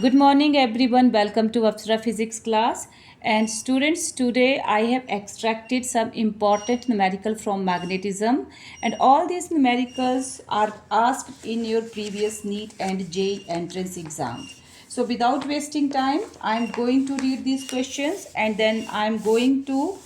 Good morning, everyone. Welcome to Apsara Physics class. And students, today I have extracted some important numerical from magnetism, and all these numericals are asked in your previous NEET and JEE entrance exam. So, without wasting time, I am going to read these questions and then I am going to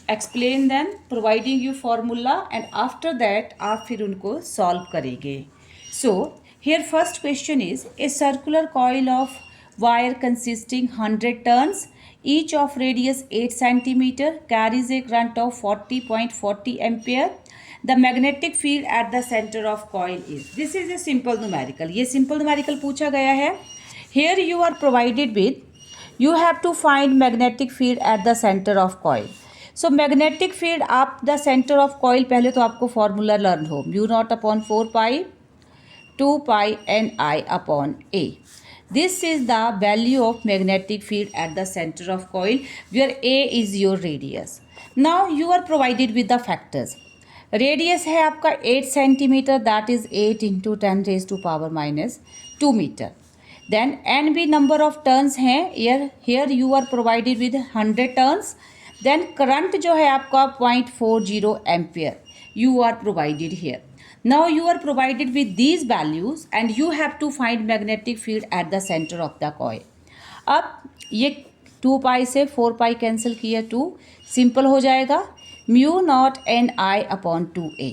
explain them, providing you formula, and after that आप फिर उनको solve करेंगे. So here first question is a circular coil of wire consisting 100 turns, each of radius 8 centimeter, carries a current of 40.40 ampere. The magnetic field at the center of coil is. This is a simple numerical. ये simple numerical पूछा गया है. Here you are provided with, you have to find magnetic field at the center of coil. So magnetic field आप the centre of coil, पहले तो आपको formula learn हो, mu not upon 4 pi 2 pi N I upon A. This is the value of magnetic field at the centre of coil where A is your radius. Now you are provided with the factors. Radius है आपका 8 centimetre, that is 8 into 10 raise to power minus 2 metre. Then N be number of turns हैं. Here you are provided with 100 turns. Then current जो है आपका 0.40 ampere you are provided here. Now you are provided with these values and you have to find magnetic field at the centre of the coil. अब ये 2 पाई से 4 pi cancel किया, 2 simple हो जाएगा, mu nought N I upon 2a.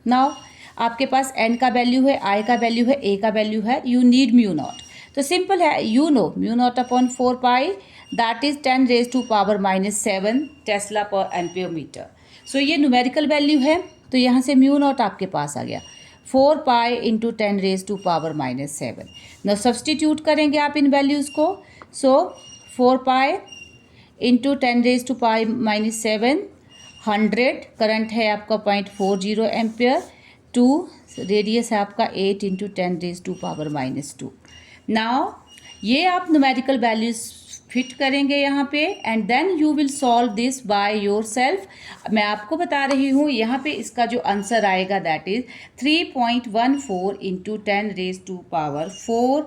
Now आपके पास n का value है, i का वैल्यू है, a का वैल्यू है, यू नीड म्यू नॉट. तो सिंपल है, you know mu not upon 4 pi that is 10 raise to power minus 7 tesla per ampere metre. So ये न्यूमेरिकल वैल्यू है, तो यहाँ से म्यू नॉट आपके पास आ गया 4 pi into 10 raise to power minus 7. न सब्सटीट्यूट करेंगे आप इन वैल्यूज़ को. सो 4 pi into 10 raise to pi minus 7, 100 current है आपका 0.40 एम्पियर, 2 रेडियस है आपका 8 into 10 raise to power minus 2. Now ये आप न्यूमेरिकल वैल्यूज फिट करेंगे यहाँ पे and then you will solve this by yourself. मैं आपको बता रही हूँ यहाँ पे इसका जो आंसर आएगा that is 3.14 into 10 raise to power 4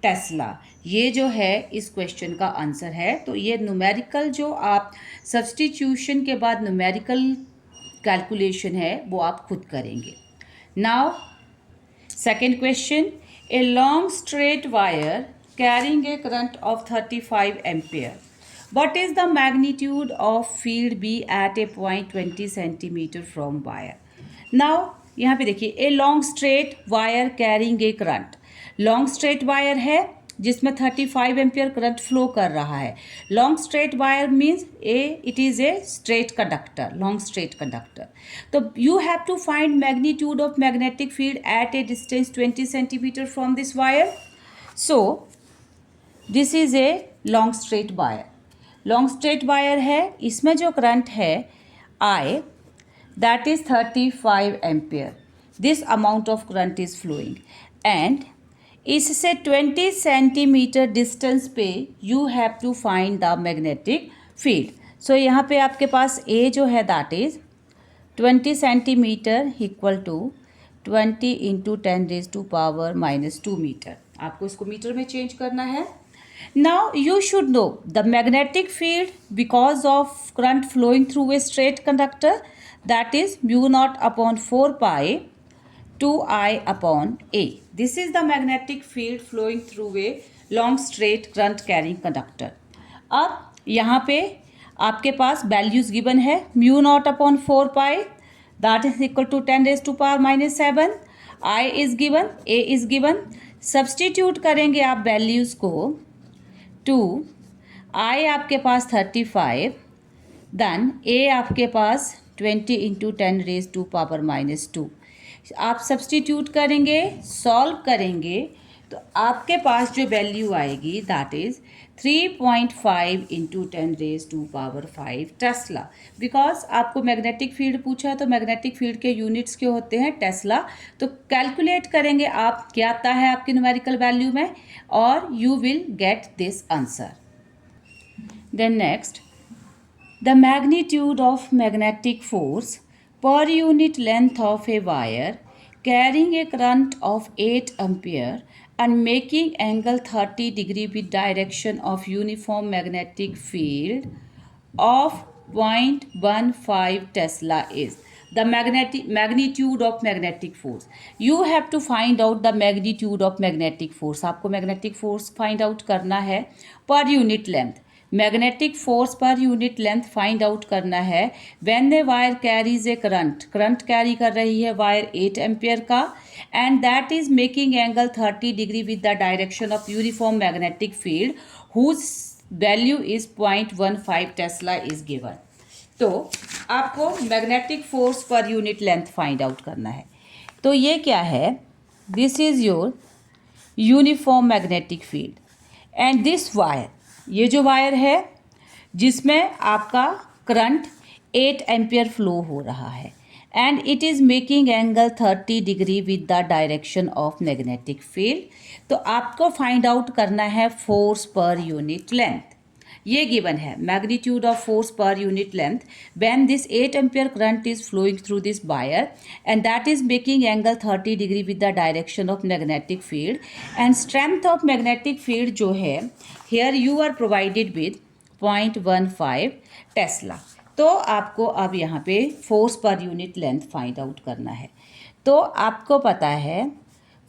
tesla. ये जो है इस क्वेश्चन का आंसर है. तो ये न्यूमेरिकल जो आप सब्सटीट्यूशन के बाद न्यूमेरिकल कैलकुलेशन है वो आप खुद करेंगे. Now second question, a long straight wire carrying a current of 35 ampere. What is the magnitude of field B at a point 20 centimeter from wire? Now यहाँ पे देखिए, a long straight wire carrying a current. Long straight wire है जिसमें 35 ampere current flow कर रहा है. Long straight wire means it is a straight conductor, long straight conductor. तो you have to find magnitude of magnetic field at a distance 20 centimetre from this wire. So this is a long straight wire. Long straight wire है, इसमें जो current है I that is 35 ampere. This amount of current is flowing and इससे 20 centimetre distance पे you have to find the magnetic field. So यहाँ पे आपके पास ए जो है that is 20 centimetre equal to 20 into 10 raise to power minus 2 metre. आपको इसको मीटर में चेंज करना है. Now you should know the magnetic field because of current flowing through a straight conductor that is mu not upon 4 pi 2i upon a. This is the magnetic field flowing through a long straight current carrying conductor. अब यहाँ पे आपके पास values given है, mu not upon 4 pi that is equal to 10 raise to power minus 7, i is given, a is given. Substitute करेंगे आप values को. 2 i आपके पास 35, देन a आपके पास 20 into 10 raise to power minus 2. आप सब्सटीट्यूट करेंगे, solve करेंगे तो आपके पास जो वैल्यू आएगी that is 3.5 into 10 raise to power 5 tesla. Because आपको मैग्नेटिक फील्ड पूछा है तो मैग्नेटिक फील्ड के यूनिट्स क्या होते हैं, टेस्ला. तो कैलकुलेट करेंगे आप क्या आता है आपकी न्यूमेरिकल वैल्यू में और you will get this answer. Then next, the magnitude of magnetic force per unit length of a wire carrying a current of 8 ampere and making angle 30 degree with direction of uniform magnetic field of 0.15 Tesla is the magnitude of magnetic force. You have to find out the magnitude of magnetic force. आपको magnetic force find out करना है per unit length. Magnetic force per unit length find out करना है when a wire carries a current carry कर रही है wire 8 ampere का and that is making angle 30 degree with the direction of uniform magnetic field whose value is 0.15 tesla is given. तो आपको magnetic force per unit length find out करना है. तो ये क्या है, this is your uniform magnetic field and this wire, ये जो वायर है जिसमें आपका करंट 8 एम्पियर फ्लो हो रहा है and it is making angle 30 degree with the direction of magnetic field. तो आपको फाइंड आउट करना है फोर्स पर यूनिट लेंथ. ये गिवन है magnitude of force per unit length when this 8 ampere current is flowing through this wire and that is making angle 30 degree with the direction of magnetic field and strength of magnetic field जो है here you are provided with 0.15 Tesla. तो आपको अब यहाँ पे force per unit length find out करना है. तो आपको पता है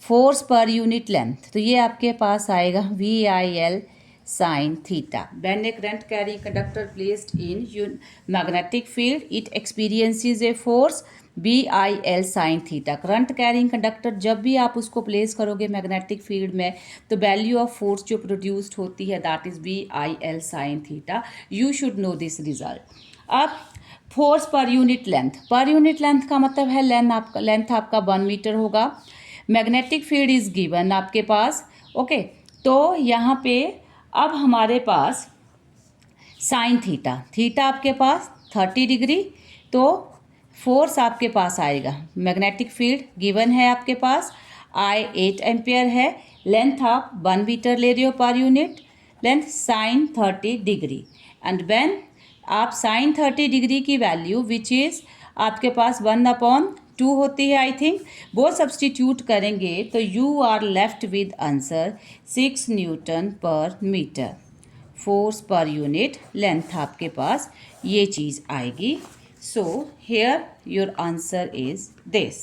फोर्स पर यूनिट लेंथ, तो ये आपके पास आएगा VIL sin theta. When a current carrying conductor placed in magnetic field, it experiences a force BIL sin theta. Current carrying conductor जब भी आप उसको प्लेस करोगे मैग्नेटिक फील्ड में तो वैल्यू ऑफ फोर्स जो प्रोड्यूस्ड होती है that is BIL sin theta. You should no this result. अब फोर्स पर यूनिट लेंथ का मतलब है लेंथ आपका 1 मीटर होगा. मैग्नेटिक फील्ड इज गिवन आपके पास. ओके तो यहाँ पे अब हमारे पास साइन थीटा आपके पास 30 डिग्री. तो फोर्स आपके पास आएगा, मैग्नेटिक फील्ड गिवन है आपके पास, I 8 एम्पियर है, लेंथ आप 1 मीटर ले रहे हो per unit, length sine 30 degree. And when आप साइन 30 डिग्री की वैल्यू विच इज़ आपके पास 1/2 होती है आई थिंक, वो सब्सटीट्यूट करेंगे तो you are left with answer 6 newton per metre. Force per unit length आपके पास ये चीज़ आएगी. So here your answer is this.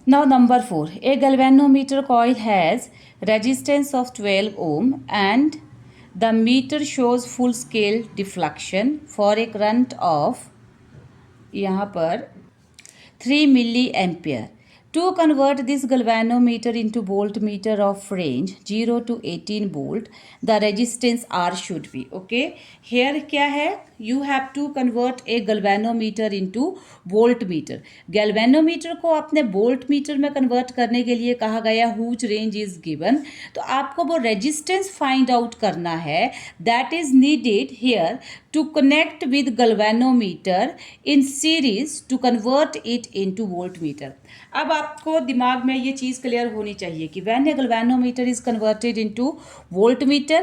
Now number 4, a galvanometer coil has resistance of 12 ohm and the metre shows full scale deflection for a current of यहाँ पर 3 milliampere. To convert this galvanometer into voltmeter of range 0 to 18 volt the resistance R should be. Okay here क्या है, you have to convert a galvanometer into voltmeter. Galvanometer को आपने volt meter में convert करने के लिए कहा गया हुज रेंज इज गिवन. तो आपको वो रेजिस्टेंस फाइंड आउट करना है that is needed here to connect with galvanometer in series to convert it into voltmeter. अब आपको दिमाग में ये चीज़ क्लियर होनी चाहिए कि when a galvanometer is converted into voltmeter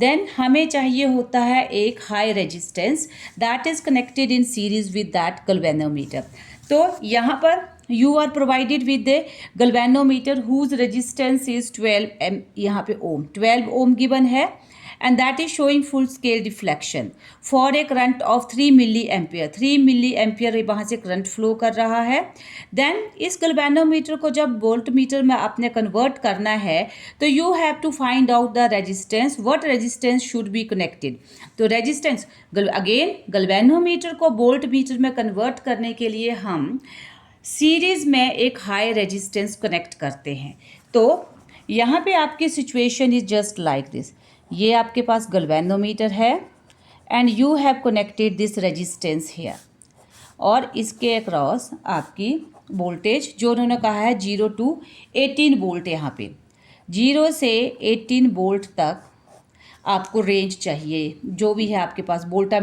then हमें चाहिए होता है एक high resistance that is connected in series with that galvanometer. तो यहाँ पर you are provided with the galvanometer whose resistance is 12 यहाँ पे ओम 12 ओम गिवन है and that is showing full scale deflection for a current of 3 milliampere. 3 milliampere वहाँ से current flow कर रहा है. देन इस गैल्वेनोमीटर को जब वोल्ट मीटर में आपने कन्वर्ट करना है तो you have to find out the resistance, what resistance should be connected. तो रेजिस्टेंस अगेन गैल्वेनोमीटर को वोल्ट मीटर में कन्वर्ट करने के लिए हम सीरीज़ में एक हाई रेजिस्टेंस कनेक्ट करते हैं. तो यहाँ पे आपकी situation is just like this. ये आपके पास गैल्वेनोमीटर है and you have connected this resistance here और इसके अक्रॉस आपकी वोल्टेज जो उन्होंने कहा है 0 to 18 वोल्ट. यहाँ पे 0 से 18 वोल्ट तक आपको रेंज चाहिए. जो भी है आपके पास वोल्ट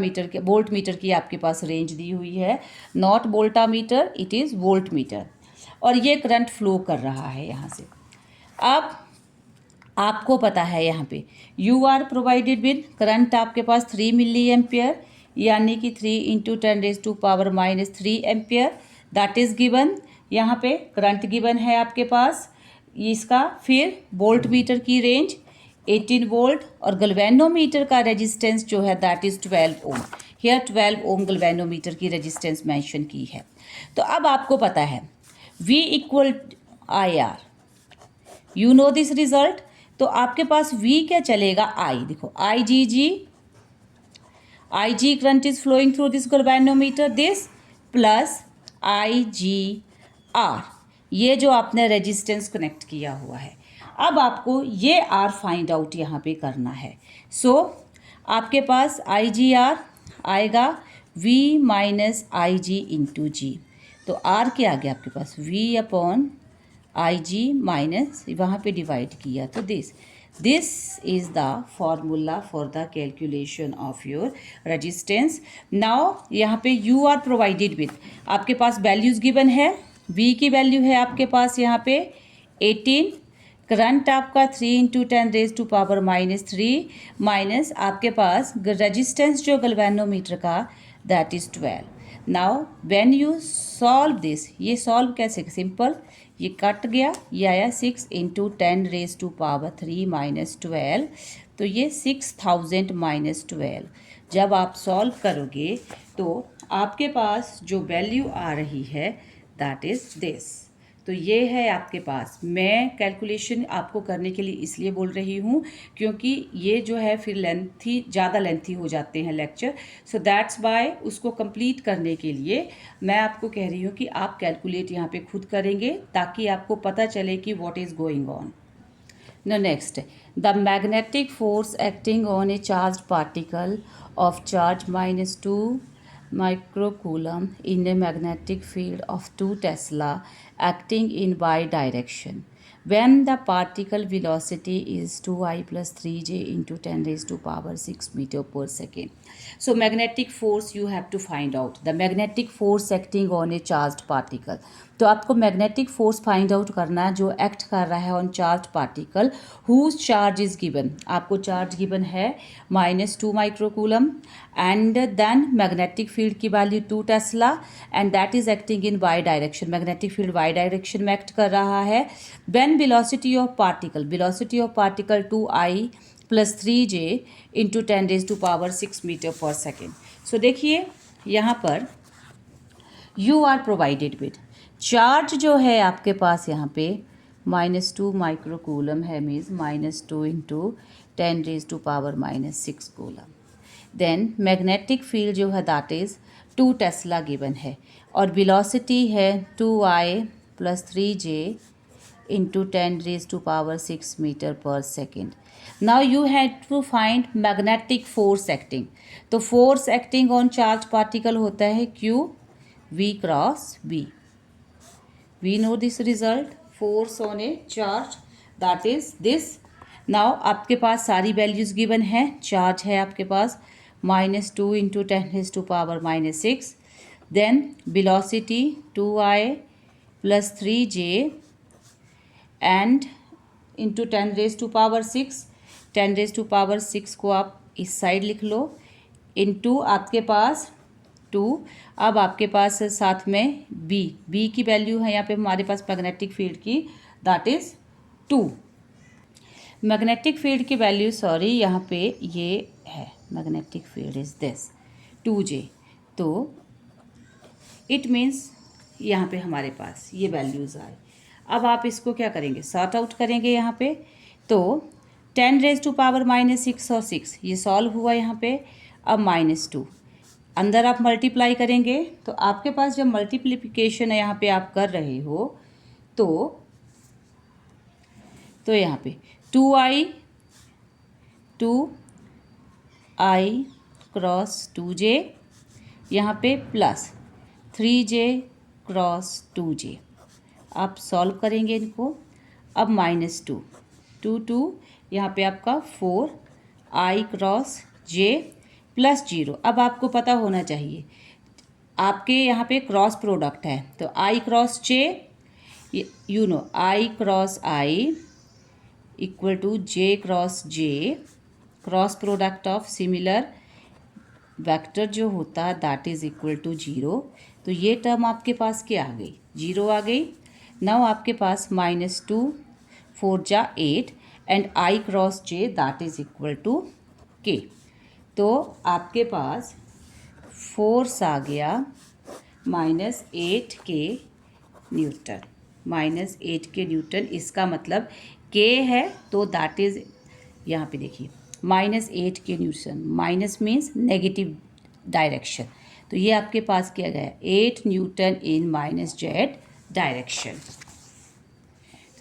मीटर की आपके पास रेंज दी हुई है, not volta meter, it is voltmeter. और ये करंट फ्लो कर रहा है यहाँ से. अब आपको पता है यहाँ पे you are provided with current आपके पास 3 मिली एम्पियर यानी कि 3 × 10⁻³ एम्पियर दैट इज़ गिवन. यहाँ पे करंट गिवन है आपके पास इसका फिर वोल्ट मीटर की रेंज 18 वोल्ट और गल्वेनोमीटर का रेजिस्टेंस जो है दैट इज़ 12 ओम। हियर 12 ओम गल्वेनोमीटर की रेजिस्टेंस मेंशन की है। तो अब आपको पता है V equal I R, you know this result. तो आपके पास V क्या चलेगा, I, देखो IG current is flowing through this galvanometer, this plus IGR, ये जो आपने रेजिस्टेंस कनेक्ट किया हुआ है। अब आपको ये R फाइंड आउट यहाँ पे करना है। सो आपके पास IGR आएगा V माइनस IG इंटू जी। तो R क्या आ गया आपके पास, V अपॉन IG माइनस वहाँ पे डिवाइड किया तो this is the formula for the calculation of your resistance. Now यहाँ पे यू आर प्रोवाइडेड विथ, आपके पास वैल्यूज गिवन है। V की वैल्यू है आपके पास यहाँ पे 18, करंट आपका 3 इंटू 10⁻³ माइनस आपके पास रेजिस्टेंस जो गल्वेनोमीटर का that is 12। Now when you solve this, ये सॉल्व कैसे, सिंपल, ये कट गया, ये आया 6 इंटू 10⁻³ माइनस 12, तो ये 6000 माइनस 12। जब आप सॉल्व करोगे तो आपके पास जो वैल्यू आ रही है दैट इज़ दिस। तो ये है आपके पास। मैं कैलकुलेशन आपको करने के लिए इसलिए बोल रही हूँ क्योंकि ये जो है फिर ज़्यादा लेंथी हो जाते हैं लेक्चर, सो दैट्स वाई उसको कंप्लीट करने के लिए मैं आपको कह रही हूँ कि आप कैलकुलेट यहाँ पे खुद करेंगे ताकि आपको पता चले कि what is going on. Now next, the magnetic force acting on a charged particle of charge -2 microcoulomb in a magnetic field of 2 Tesla acting in y direction when the particle velocity is 2I plus 3j into 10⁻⁶ meter per second. So magnetic force you have to find out. The magnetic force acting on a charged particle. तो आपको magnetic force find out करना है जो act कर रहा है on charge particle whose charge is given. आपको charge given है -2 microcoulomb and then magnetic field की value 2 tesla and that is acting in Y direction. Magnetic field Y direction में एक्ट कर रहा है। When velocity of particle 2I plus 3j into 10⁻⁶ metre per second. So देखिए यहाँ पर you are provided with charge जो है आपके पास यहाँ पे -2 माइक्रोकूलम है, means -2 into 10⁻⁻⁶ coulomb. Then magnetic field जो है दैट इज़ 2 टेस्ला गिवन है और वेलोसिटी है 2I plus 3j into 10⁻⁶ metre per second. Now you have to find magnetic force acting. तो force acting on charge particle होता है Q V cross B। We know this result, force on a charge that is this. Now आपके पास सारी values given है। Charge है आपके पास -2 into 10⁻⁻⁶, then velocity 2I plus 3j and into 10⁻⁶। 10⁻⁶ को आप इस साइड लिख लो, इंटू आपके पास 2। अब आपके पास साथ में बी की वैल्यू है यहाँ पे हमारे पास मैग्नेटिक फील्ड की दैट इज़ 2। मैग्नेटिक फील्ड की वैल्यू यहाँ पे ये है, magnetic field is this 2j। तो इट मीन्स यहाँ पे हमारे पास ये वैल्यूज़ आए। अब आप इसको क्या करेंगे, सॉर्ट आउट करेंगे यहाँ पे। तो 10⁻⁻⁶ और 6 ये सॉल्व हुआ यहाँ पे। अब -2 अंदर आप मल्टीप्लाई करेंगे तो आपके पास जब मल्टीप्लिकेशन यहाँ पे आप कर रहे हो तो यहाँ पे 2I क्रॉस 2j यहाँ पे प्लस 3j क्रॉस 2j। आप सॉल्व करेंगे इनको। अब -2 यहाँ पे आपका 4I क्रॉस j प्लस 0। अब आपको पता होना चाहिए आपके यहाँ पे क्रॉस प्रोडक्ट है तो I cross j, you know I cross I equal to j cross j, cross product of similar vector जो होता है दैट इज़ इक्वल टू 0। तो ये टर्म आपके पास क्या आ गई, 0 आ गई। नाउ आपके पास -2 4 जा 8 and I cross J that is equal to K। तो आपके पास फोर्स आ गया -8 K न्यूटन, -8 K न्यूटन। इसका मतलब K है तो दैट इज, यहाँ पे देखिए -8 K Newton, minus means negative direction. तो ये आपके पास किया गया 8 न्यूटन इन -z डायरेक्शन।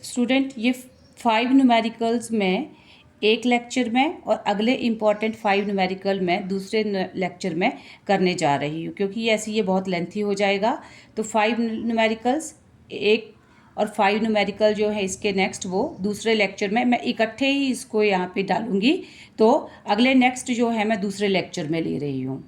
स्टूडेंट ये 5 न्यूमेरिकल्स में एक लेक्चर में और अगले इम्पॉर्टेंट 5 न्यूमेरिकल में दूसरे लेक्चर में करने जा रही हूँ, क्योंकि ऐसे ये बहुत लेंथी हो जाएगा। तो 5 न्यूमेरिकल्स एक और 5 न्यूमेरिकल जो है इसके नेक्स्ट वो दूसरे लेक्चर में मैं इकट्ठे ही इसको यहाँ पे डालूँगी। तो अगले नेक्स्ट जो है मैं दूसरे लेक्चर में ले रही हूँ।